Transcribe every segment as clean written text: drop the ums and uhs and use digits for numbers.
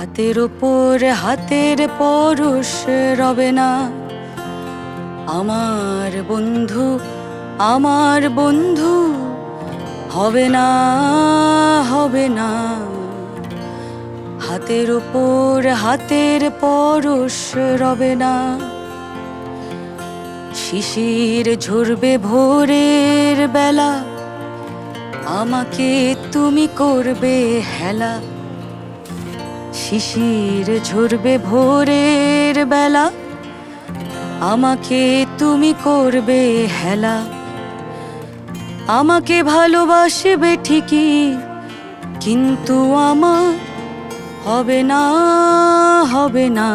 হাতের ওপর হাতের পরশ রবে না, আমার বন্ধু আমার বন্ধু হবে না হবে না। হাতের ওপর হাতের পরশ রবে না, শিশির ঝরবে ভোরের বেলা, আমাকে তুমি করবে হেলা। শিশির ঝরবে ভোরের বেলা, আমাকে তুমি করবে হেলা। আমাকে ভালোবাসবে ঠিকই, কিন্তু আমার হবে না হবে না।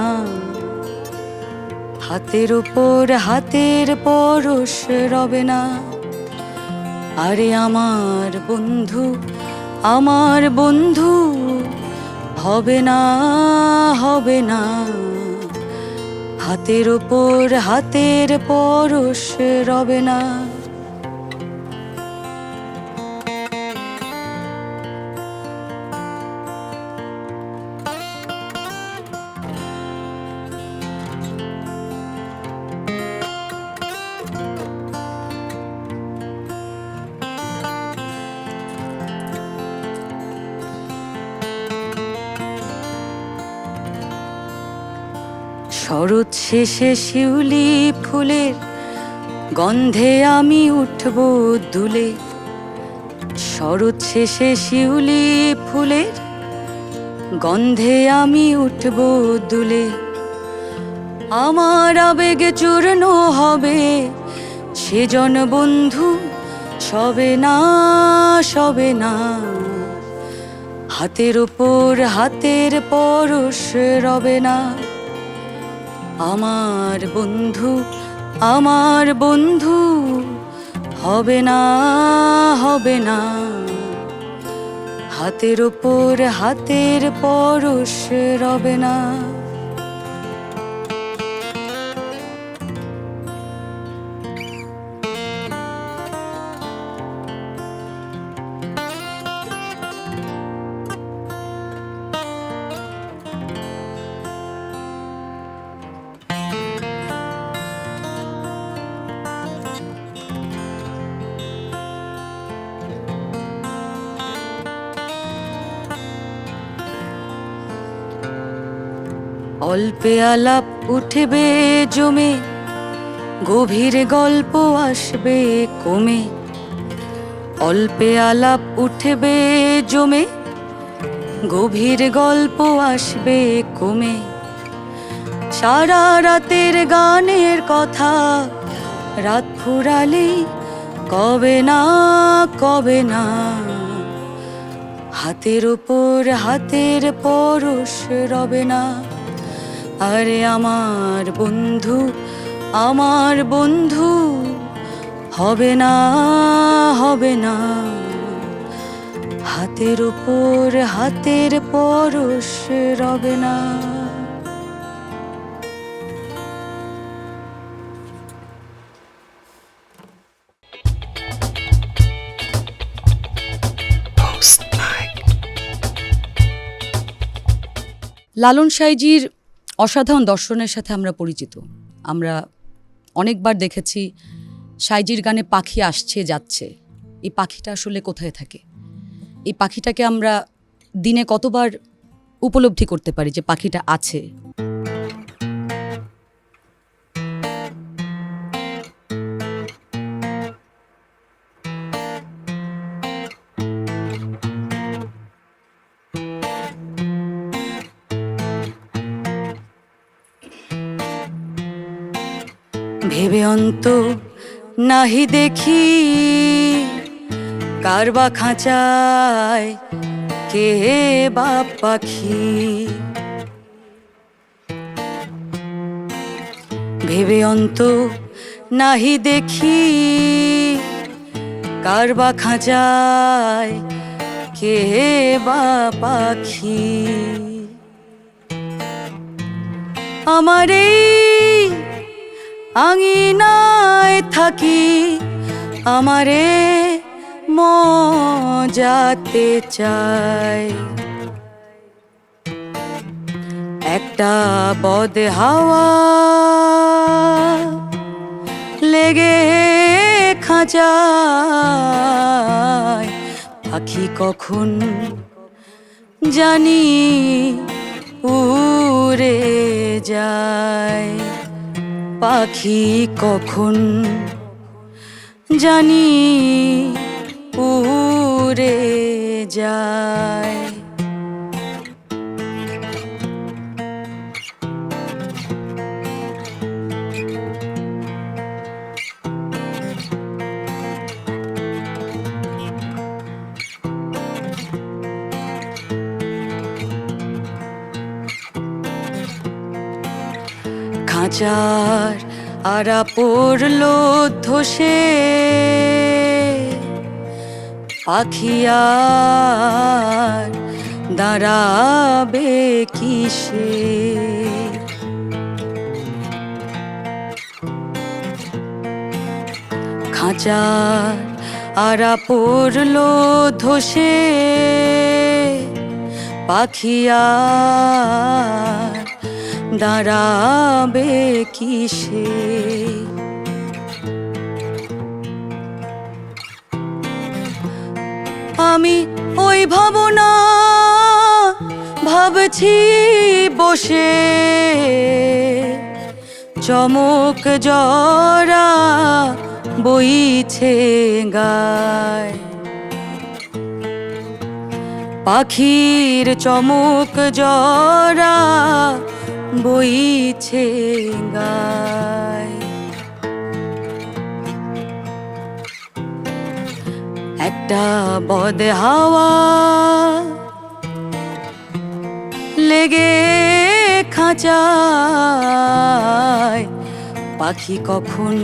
হাতের ওপর হাতের পরশ রবে না, আরে আমার বন্ধু আমার বন্ধু হবে না হবে না। হাতের ওপর হাতের পরশ রবে না। শরৎ শেষে শিউলি ফুলের গন্ধে আমি উঠব দুলে। শরৎ শেষে শিউলি ফুলের গন্ধে আমি উঠব দুলে। আমার আবেগে চূর্ণ হবে সেজন বন্ধু সবে না সবে না। হাতের ওপর হাতের পরশ রবে না, আমার বন্ধু আমার বন্ধু হবে না হবে না। হাতের ওপর হাতের পরশ রবে না। অল্পে আলাপ উঠবে জমে, গভীর গল্প আসবে কমে। অল্পে আলাপ উঠবে জমে, গভীর গল্প আসবে কমে। সারা রাতের গানের কথা রাত ফুরালে কবে না কবে না। হাতের ওপর হাতের পরশ রবে না, আরে আমার বন্ধু আমার বন্ধু হবে না হবে না। হাতের ওপর হাতের পরশ রবে না। লালন সাঁইজির অসাধারণ দর্শনের সাথে আমরা পরিচিত। আমরা অনেকবার দেখেছি সাঁইজির গানে পাখি আসছে যাচ্ছে। এই পাখিটা আসলে কোথায় থাকে? এই পাখিটাকে আমরা দিনে কতবার উপলব্ধি করতে পারি যে পাখিটা আছে? ভেবে অন্ত নাহি দেখি, কার বা খাঁচায় কে বা পাখি। ভেবে অন্ত নাহি দেখি, কার বা খাঁচায় কে বা পাখি। আমার এই আঙিনায় থাকি, আমারে মজাতে চায়। একটা বদ হাওয়া লেগে খাঁচায় পাখি কখন জানি উড়ে যায়, পাখি কখন জানি উড়ে যায়। খাঁচার আড়া পড়লো ধসে, পাখি আর দাঁড়াবে কিসে? খাঁচার আড়া পড়লো ধসে, পাখি আর দাঁড়াবে কিসে? আমি ওই ভাবনা ভাবছি বসে, চমক জরা বইছে গায়, পাখির চমক জরা বইছে গায়। একটা বদ হাওয়া লেগে খাঁচায় পাখি কখন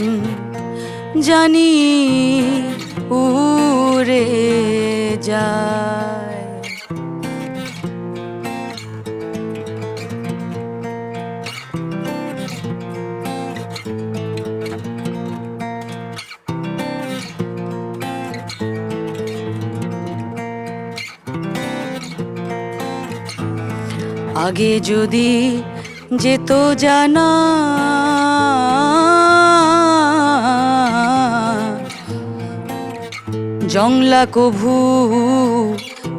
জানি উড়ে যায়। আগে যদি যেত জানা জংলা কভু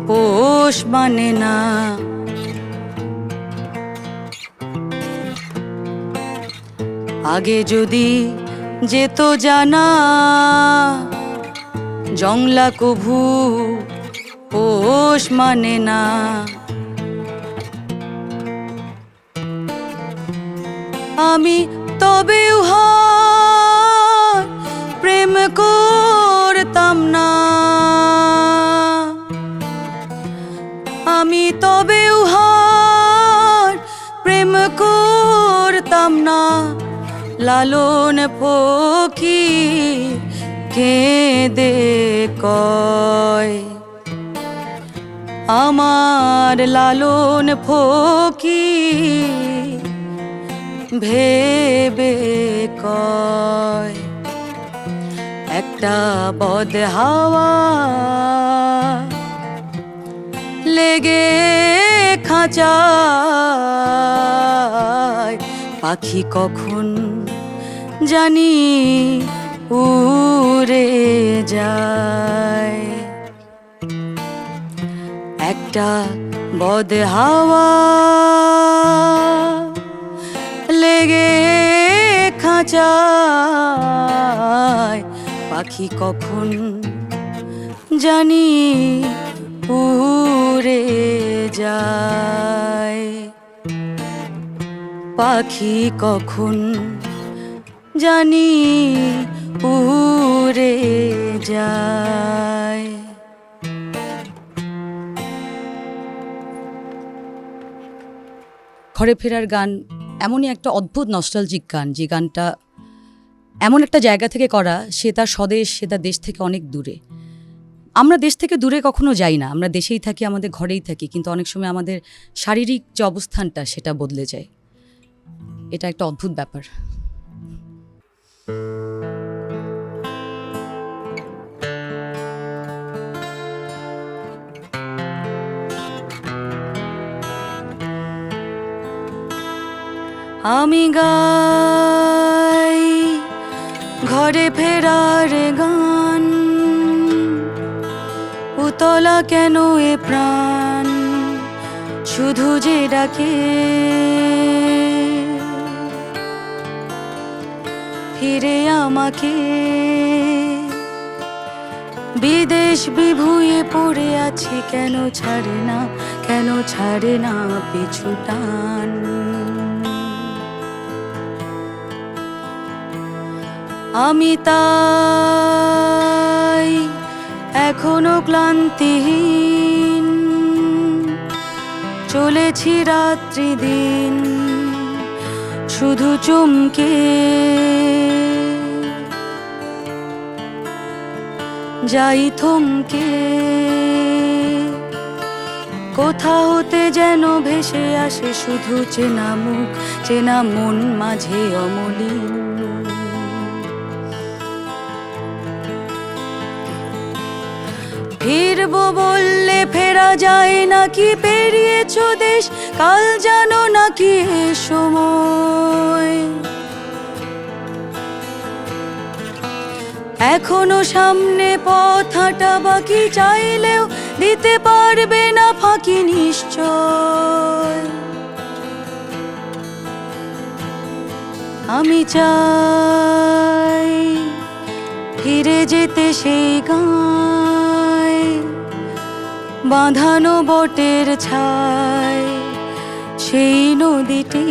পোষ মানে না, আগে যদি যেত জানা জংলা কভু পোষ মানে না, আমি তবে উহার প্রেম করতাম না, আমি তবে উহার প্রেম করতাম না। লালন ফকির কেঁদে কয়, আমার লালন ফকির ভেবে কয়। একটা বদ হাওয়া লেগে খাঁচায় পাখি কখন জানি উড়ে যায়। একটা বদ হাওয়া লেগে খাঁচায় পাখি কখন জানি উড়ে যায়, পাখি কখন জানি উড়ে যায়। ঘরে ফেরার গান এমনই একটা অদ্ভুত নস্টালজিক গান, যে গানটা এমন একটা জায়গা থেকে করা, সে তার স্বদেশ, সে তার দেশ থেকে অনেক দূরে। আমরা দেশ থেকে দূরে কখনো যাই না, আমরা দেশেই থাকি, আমাদের ঘরেই থাকি, কিন্তু অনেক সময় আমাদের শারীরিক যে অবস্থানটা সেটা বদলে যায়। এটা একটা অদ্ভুত ব্যাপার। আমি গাই ঘরে ফেরার গান, উতলা কেন এ প্রাণ শুধু যে ডাকে, ফিরে আমাকে। বিদেশ বিভুঁয়ে পড়ে আছি, কেন ছাড়ে না, কেন ছাড়ে না পিছু টান। আমি তাই এখনো ক্লান্তিহীন, চলেছি রাত্রি দিন শুধু চমকে, যাই থমকে। কোথা হতে যেন ভেসে আসে শুধু চেনা মুখ, চেনা মন মাঝে অমলিন। ফিরবো বললে ফেরা যায় নাকি, পেরিয়েছ দেশ কাল জানো নাকি এ সময়। এখনো সামনে পথ হাঁটা বাকি, চাইলেও দিতে পারবে না ফাঁকি নিশ্চয়। আমি চাই ফিরে যেতে সেই গায়, বাঁধানো বটের ছায় সেই নদীটি।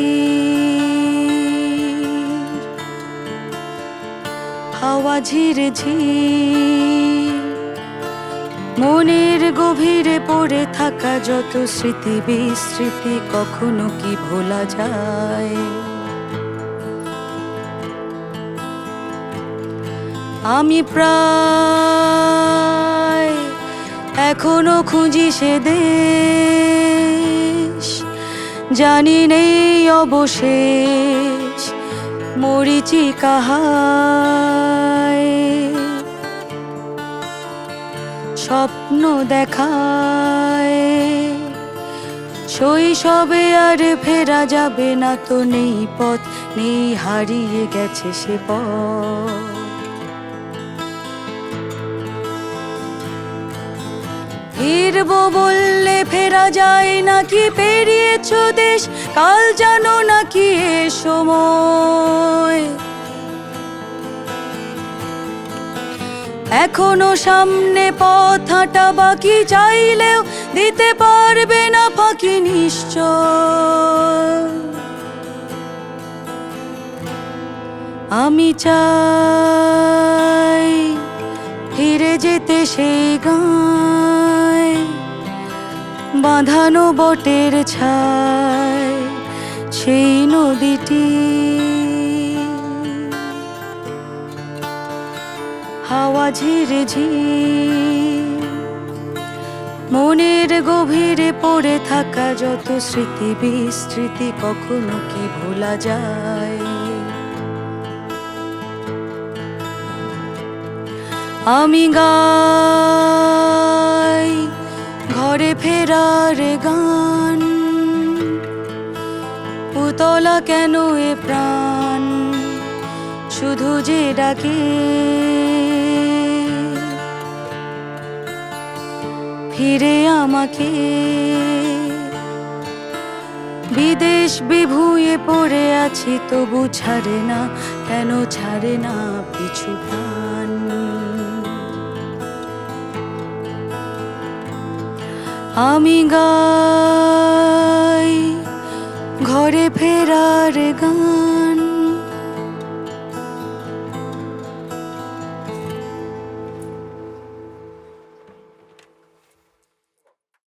হাওয়া ঝিরে ঝির মনের গভীরে পড়ে থাকা যত স্মৃতি বিস্মৃতি, কখনো কি ভোলা যায়। আমি প্রায় এখনো খুঁজি সে দেশ, জানি নেই অবশেষ মরীচিকা হায়। স্বপ্ন দেখায় শৈশবে আর ফেরা যাবে না তো, নেই পথ নেই, হারিয়ে গেছে সে পথ। ফিরবো বললে ফেরা যায় নাকি, পেরিয়েছ দেশ কাল জানো নাকি এ সময়। এখনো সামনে পথ হাঁটা বাকি, চাইলেও দিতে পারবে না ফাঁকি নিশ্চয়। আমি চাই ফিরে যেতে সেই গায়, বাঁধানো বটের ছায় সেই নদীটি। হাওয়া ঝিরে ঝির মনের গভীরে পড়ে থাকা যত স্মৃতি বিস্মৃতি, কখনো কি ভোলা যায়। আমি গাই ঘরে ফেরার গান, উতলা কেন এ প্রাণ শুধু যে ডাকে, ফিরে আমাকে। বিদেশ বিভুঁয়ে পড়ে আছি তবু ছাড়ে না, কেন ছাড়ে না পিছু টান। আমি গাই ঘরে ফেরার গান।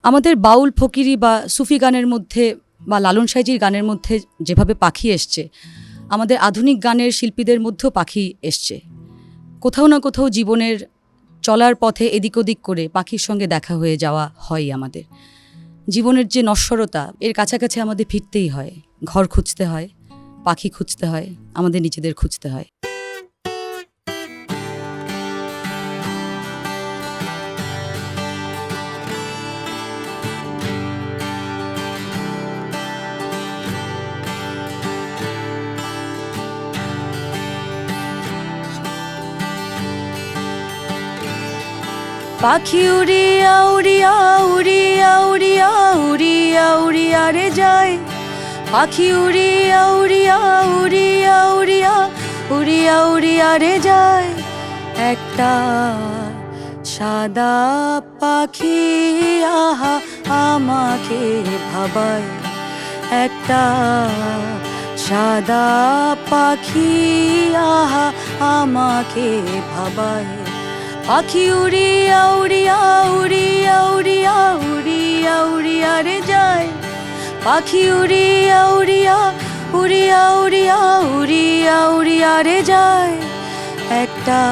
আমাদের বাউল ফকিরি বা সুফি গানের মধ্যে বা লালন সাঁইজির গানের মধ্যে যেভাবে পাখি এসছে, আমাদের আধুনিক গানের শিল্পীদের মধ্যেও পাখি এসছে। কোথাও না কোথাও জীবনের চলার পথে এদিক ওদিক করে পাখির সঙ্গে দেখা হয়ে যাওয়া হয় আমাদের। জীবনের যে নশ্বরতা, এর কাছাকাছি আমাদের ফিরতেই হয়। ঘর খুঁজতে হয়, পাখি খুঁজতে হয়, আমাদের নিজেদের খুঁজতে হয়। পাখি উড়িয়া উড়িয়া উড়িয়া উড়িয়া উড়িয়া উড়িয়া রে যায়, পাখি উড়িয়া উড়িয়া উড়িয়া উড়িয়া উড়িয়া উড়িয়া রে যায়। একটা সাদা পাখি আহা আমাকে ভাবায়, একটা সাদা পাখি আহা আমাকে ভাবায়। পাখি উড়িয়া উড়িয়া উড়িয়া উড়িয়া উড়িয়া উড়িয়া রে যায়, পাখি উড়িয়া উড়িয়া উড়িয়া উড়িয়া উড়িয়া উড়িয়া রে যায়। একটা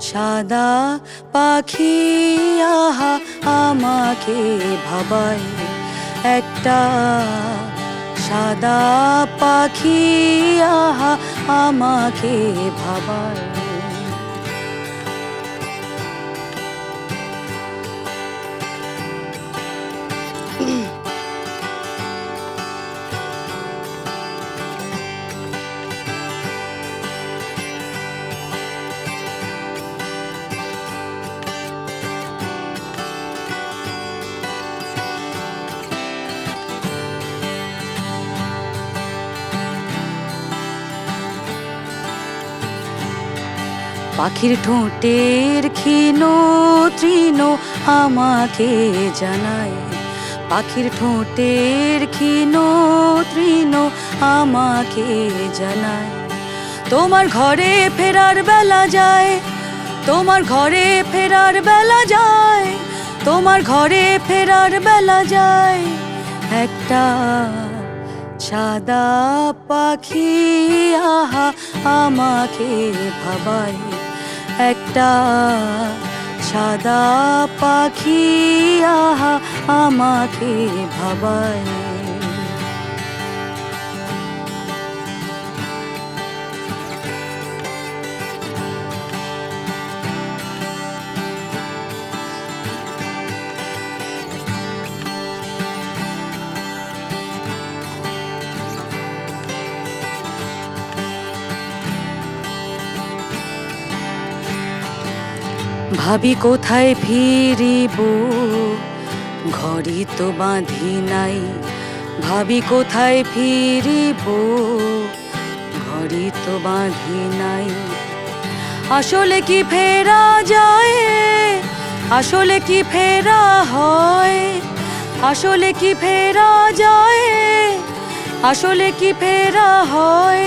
সাদা পাখি আহা আমাকে ভাবায়, একটা সাদা পাখি আহা আমাকে ভাবায়। পাখির ঠোঁটের ক্ষীণ তৃণ আমাকে জানায়, পাখির ঠোঁটের ক্ষীণ তৃণ আমাকে জানায়। তোমার ঘরে ফেরার বেলা যায়, তোমার ঘরে ফেরার বেলা যায়, তোমার ঘরে ফেরার বেলা যায়। একটা সাদা পাখি আহা আমাকে ভাবায়, একটা সাদা পাখি আহা আমাকে ভাবায়। ভাবি কোথায় ফিরিব, ঘড়ি তো বাঁধি নাই, ভাবি কোথায় ফিরিব, ঘড়ি তো বাঁধি নাই। আসলে কি ফেরা যায়, আসলে কি ফেরা হয়, আসলে কি ফেরা যায়, আসলে কি ফেরা হয়,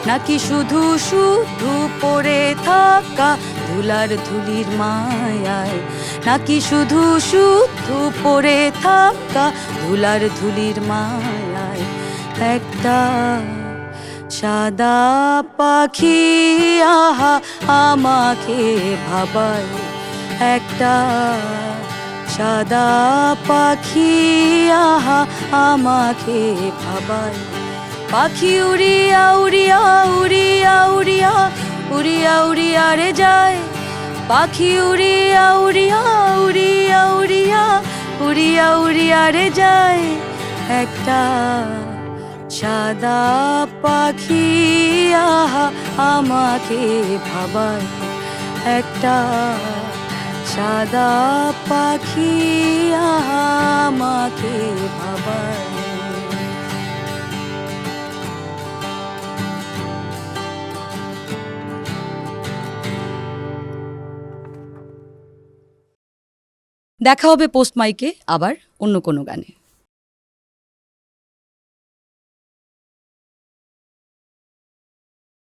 নাকি শুধু শুধু পড়ে থাকা ধুলার ধুলির মায়ায়, নাকি শুধু শুধু পড়ে থাকা ধুলার ধুলির মায়ায়। একটা সাদা পাখি আহা আমাকে ভাবায়, একটা সাদা পাখি আহা আমাকে ভাবায়। পাখি উড়িয়া উড়িয়া উড়িয়া উড়িয়া উড়িয়া উড়িয়া রে যায়, পাখি উড়িয়া উড়িয়া উড়িয়া উড়িয়া উড়িয়া উড়িয়া রে যায়। একটা সাদা পাখি আহা আমাকে ভাবায়, একটা সাদা পাখি আহা আমাকে ভাবায়। দেখা হবে পোস্ট মাইকে আবার অন্য কোনো গানে।